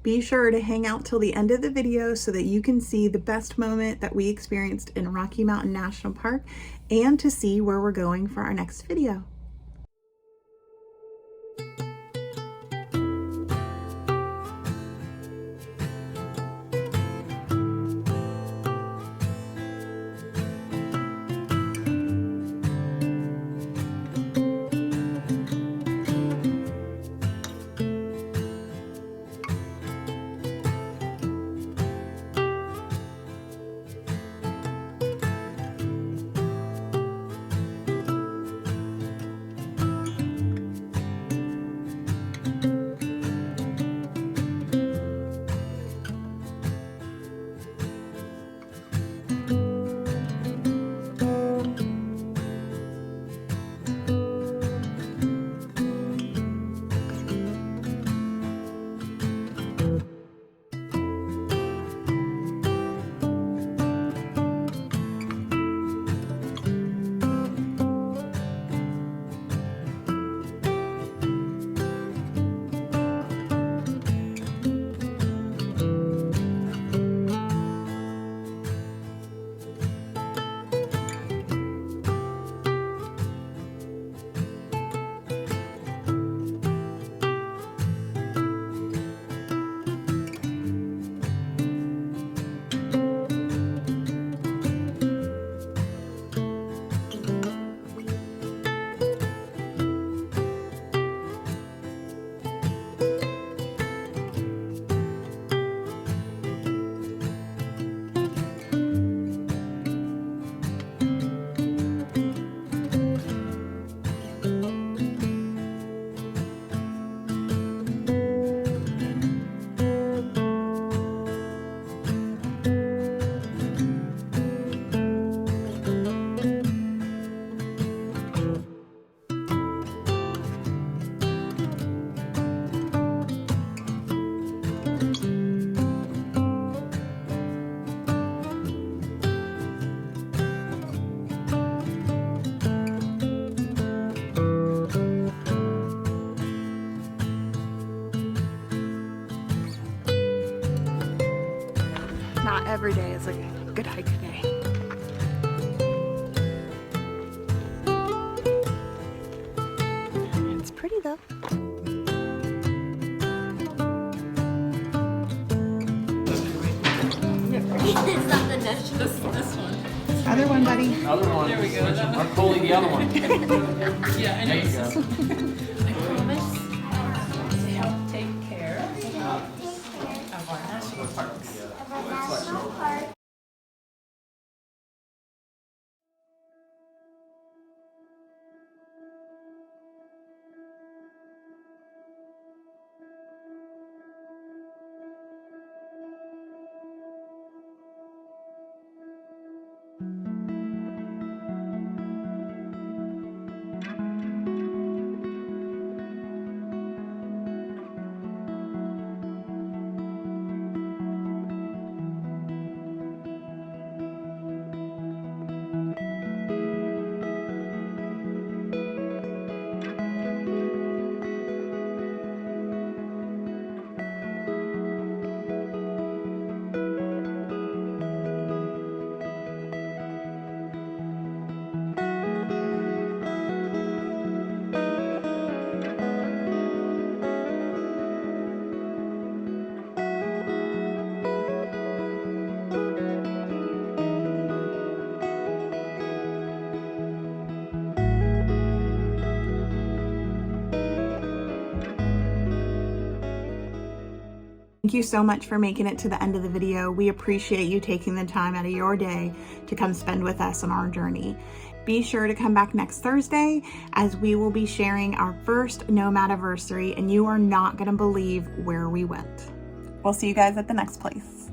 Be sure to hang out till the end of the video so that you can see the best moment that we experienced in Rocky Mountain National Park and to see where we're going for our next video. Not every day is a good hike day. It's pretty though. It's not the next, this one. Other one, buddy. Other one. There we go. I'm pulling the other one. Yeah, I know. There you go. I promise to help take care of our national parks. Thank you so much for making it to the end of the video. We appreciate you taking the time out of your day to come spend with us on our journey. Be sure to come back next Thursday as we will be sharing our first Nomad-iversary, and you are not going to believe where we went. We'll see you guys at the next place.